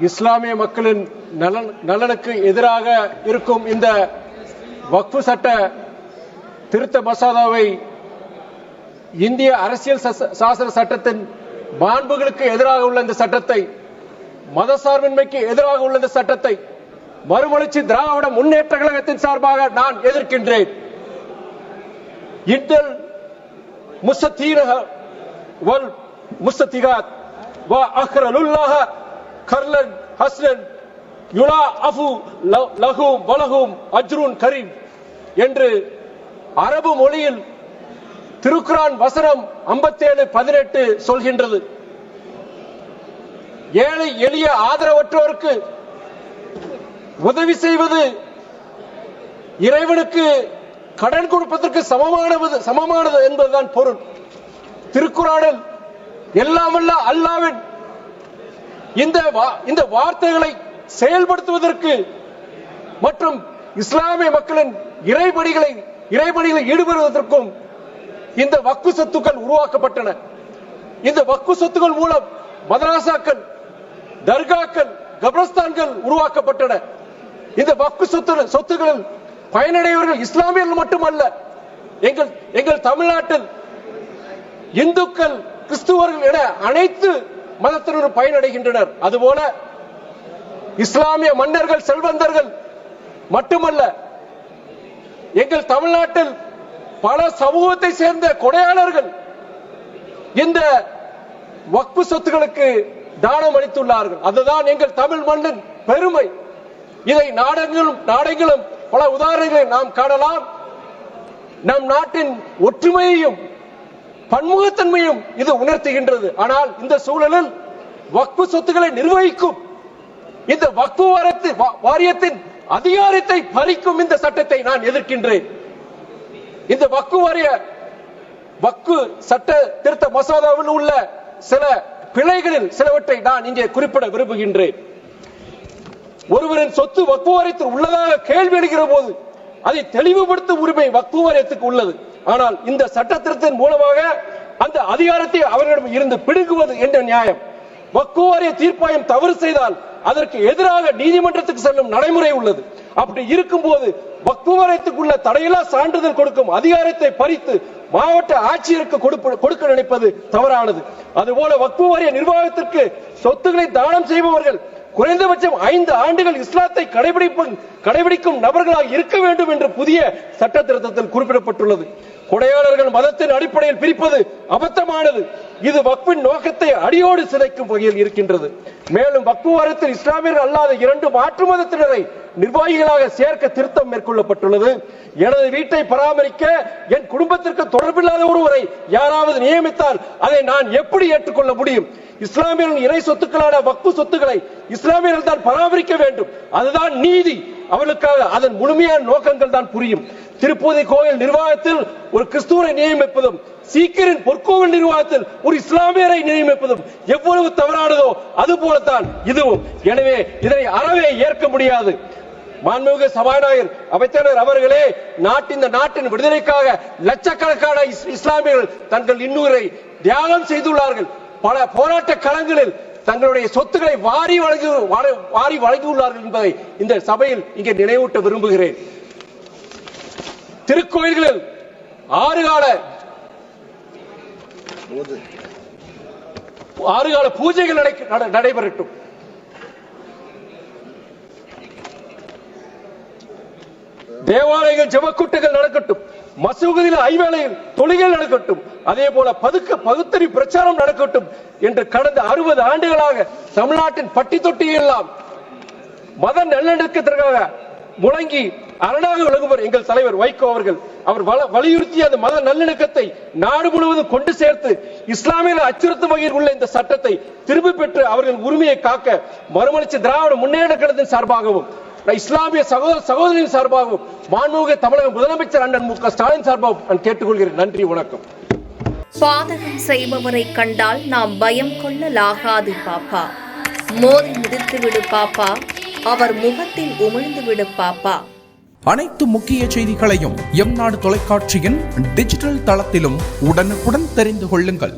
இஸ்லாமிய மக்களின் நலனுக்கு எதிராக இருக்கும் இந்த வக்ஃபு சட்ட திருத்த மசோதாவை இந்திய அரசியல் சாசன சட்டத்தின் மாண்புகளுக்கு எதிராக உள்ள இந்த சட்டத்தை, மதசார்பின்மைக்கு எதிராக உள்ள இந்த சட்டத்தை மறுமலர்ச்சி திராவிட முன்னேற்ற கழகத்தின் சார்பாக நான் எதிர்க்கின்றேன். இந்தல் முஸ்தீன வல் முஸ்தீகாத் வ அக்ரலுல்லாஹ கர்லன் ஹஸ்னன் யுலா அஃபு லஹும் வலஹும் அஜ்ருன் கரீம் என்று அரபு மொழியில் திருக்குரான் வசனம் 57:18 சொல்கின்றது. ஏழை எளிய ஆதரவற்றோருக்கு உதவி செய்வது இறைவனுக்கு கடன் கொடுப்பதற்கு சமமானது என்பதுதான் பொருள். திருக்குரானில் எல்லாம் வல்ல அல்லாஹ்வின் இந்த வார்த்தைகளை செயல்படுத்துவதற்கு மற்றும் இஸ்லாமிய மக்களின் இறைபணிகளை ஈடுபடுவதற்கும் இந்த வக்ஃபு சொத்துக்கள் உருவாக்கப்பட்டன. இந்த வக்ஃபு சொத்துக்கள் மூலம் மதரசாக்கள், தர்காக்கள், கப்ரஸ்தான்கள் உருவாக்கப்பட்டன. இந்த வக்ஃபு சொத்துக்களில் பயனடைவர்கள் இஸ்லாமியர்கள் மட்டுமல்ல, எங்கள் தமிழ்நாட்டில் இந்துக்கள், கிறிஸ்துவர்கள் என அனைத்து மதத்தினரும் பயனடைகின்றனர். அதுபோல இஸ்லாமிய மன்னர்கள், செல்வந்தர்கள் மட்டுமல்ல, எங்கள் தமிழ்நாட்டில் பல சமூகத்தை சேர்ந்த கொடையாளர்கள் இந்த வக்ஃபு சொத்துக்களுக்கு தானம் அளித்துள்ளார்கள். அதுதான் எங்கள் தமிழ் மண்ணின் பெருமை. இதை நாடெங்கிலும் பல உதாரணங்களை நாம் காணலாம். நம் நாட்டின் ஒற்றுமையையும் பன்முகத்தன்மையும் இது உணர்த்துகின்றது. ஆனால் இந்த சூழலில் வக்ஃபு சொத்துக்களை நிர்வகிக்கும் இந்த வக்ஃபு வாரியத்தின் அதிகாரத்தை பறிக்கும் இந்த சட்டத்தை நான் எதிர்க்கின்றேன். இந்த வக்ஃபு சட்ட திருத்த மசோதாவில் உள்ள சில பிழைகளில் சிலவற்றை நான் இங்கே குறிப்பிட விரும்புகின்றேன். ஒருவரின் சொத்து வக்ஃபு வாரியத்தில் உள்ளதாக கேள்வி எழுகிற போது அதை தெளிவுபடுத்தும் உரிமை வக்ஃபு வாரியத்துக்கு உள்ளது. ஆனால் இந்த சட்ட திருத்தத்தின் மூலமாக அந்த அதிகாரத்தை அவர்களிடம் இருந்து பிடுங்குவது என்ற நியாயம். வக்ஃபு வாரிய தீர்ப்பாயம் தவறு செய்தால் அதற்கு எதிராக நீதிமன்றத்துக்கு செல்லும் நடைமுறை உள்ளது. அப்படி இருக்கும் போது வக்ஃபு வாரியத்துக்குள்ள தடையில்லா சான்றிதழ் கொடுக்கும் அதிகாரத்தை பறித்து மாவட்ட ஆட்சியருக்கு கொடுக்க நினைப்பது தவறானது. அதுபோல வக்ஃபு வாரிய நிர்வாகத்திற்கு சொத்துக்களை தானம் செய்பவர்கள் குறைந்தபட்சம் 5 ஆண்டுகள் இஸ்லாத்தை கடைபிடிக்கும் நபர்களாக இருக்க வேண்டும் என்று புதிய சட்ட திருத்தத்தில் குறிப்பிடப்பட்டுள்ளது. கொடையாளர்கள் மதத்தின் அடிப்படையில் பிரிப்பது அபத்தமானது. இது வக்ஃபின் நோக்கத்தை அடியோடு சிதைக்கும் வகையில் இருக்கின்றது. மேலும் வக்ஃபு வாரியத்தில் இஸ்லாமியர்கள் அல்லாத 2 மாற்று மதத்தினரை நிர்வாகிகளாக சேர்க்க திருத்தம் மேற்கொள்ளப்பட்டுள்ளது. எனது வீட்டை பராமரிக்க என் குடும்பத்திற்கு தொடர்பில்லாத ஒருவரை யாராவது நியமித்தால் அதை நான் எப்படி ஏற்றுக்கொள்ள முடியும்? இஸ்லாமியர்களின் இறை சொத்துக்களான வக்ஃபு சொத்துக்களை இஸ்லாமியர்கள் தான் பராமரிக்க வேண்டும். அதுதான் நீதி. அவர்களுக்காக அதன் முழுமையான நோக்கங்கள் தான் புரியும். திருப்பதி கோயில் நிர்வாகத்தில் ஒரு கிறிஸ்துவரை நியமிப்பதும், சீக்கியரின் பொற்கோவில் நிர்வாகத்தில் ஒரு இஸ்லாமியரை நியமிப்பதும் எவ்வளவு தவறானதோ அதுபோலத்தான் இதுவும். எனவே இதனை அறவே ஏற்க முடியாது. மாண்புமிகு சபாநாயகர், அவைத்தலைவர் அவர்களே, நாட்டின் விடுதலைக்காக லட்சக்கணக்கான இஸ்லாமியர்கள் தங்கள் இன்னுயிரை தியாகம் செய்துள்ளார்கள். பல போராட்ட களங்களில் தங்களுடைய சொத்துக்களை வாரி வழங்கியுள்ளார்கள் என்பதை இந்த சபையில் இங்கே நினைவூட்ட விரும்புகிறேன். திருக்கோயில்களில் 6 கால பூஜைகள் நடைபெறட்டும். தேவாலயங்கள் ஜெபக்கூட்டங்கள் நடக்கட்டும். மசூதியில் ஐவேளையில் தொழுகைகள் நடக்கட்டும். அதே போல பகுத்தறி பிரச்சாரம் நடக்கட்டும் என்று கடந்த 60 ஆண்டுகளாக தமிழ்நாட்டின் பட்டி தொட்டி எல்லாம் மத நல்லிணக்கத்திற்காக முழங்கி அரணாக விளங்குவர் எங்கள் தலைவர் வைகோ அவர்கள். அவர் வலியுறுத்திய அந்த மத நல்லிணக்கத்தை நாடு முழுவதும் கொண்டு சேர்த்து இஸ்லாமியர்கள் அச்சுறுத்தும் வகையில் உள்ள இந்த சட்டத்தை திரும்பி பெற்று அவர்கள் உரிமையை காக்க மறுமலர்ச்சி திராவிட முன்னேற்ற கழகத்தின் சார்பாகவும் இஸ்லாமிய சகோதரின் சார்பாகவும் மாண்புமிகு தமிழக முதலமைச்சர் அண்ணன் மு க ஸ்டாலின் சார்பாகவும் நான் கேட்டுக்கொள்கிறேன். நன்றி, வணக்கம். பாதகம் செய்பவரை கண்டால் நாம் பயம் கொள்ளலாகாது பாப்பா. மோதி மிதித்து விடு பாப்பா, அவர் முகத்தில் உமிழ்ந்து விடு பாப்பா. அனைத்து முக்கிய செய்திகளையும் எம் நாடு தொலைக்காட்சியின் டிஜிட்டல் தளத்திலும் உடனுக்குடன் தெரிந்து கொள்ளுங்கள்.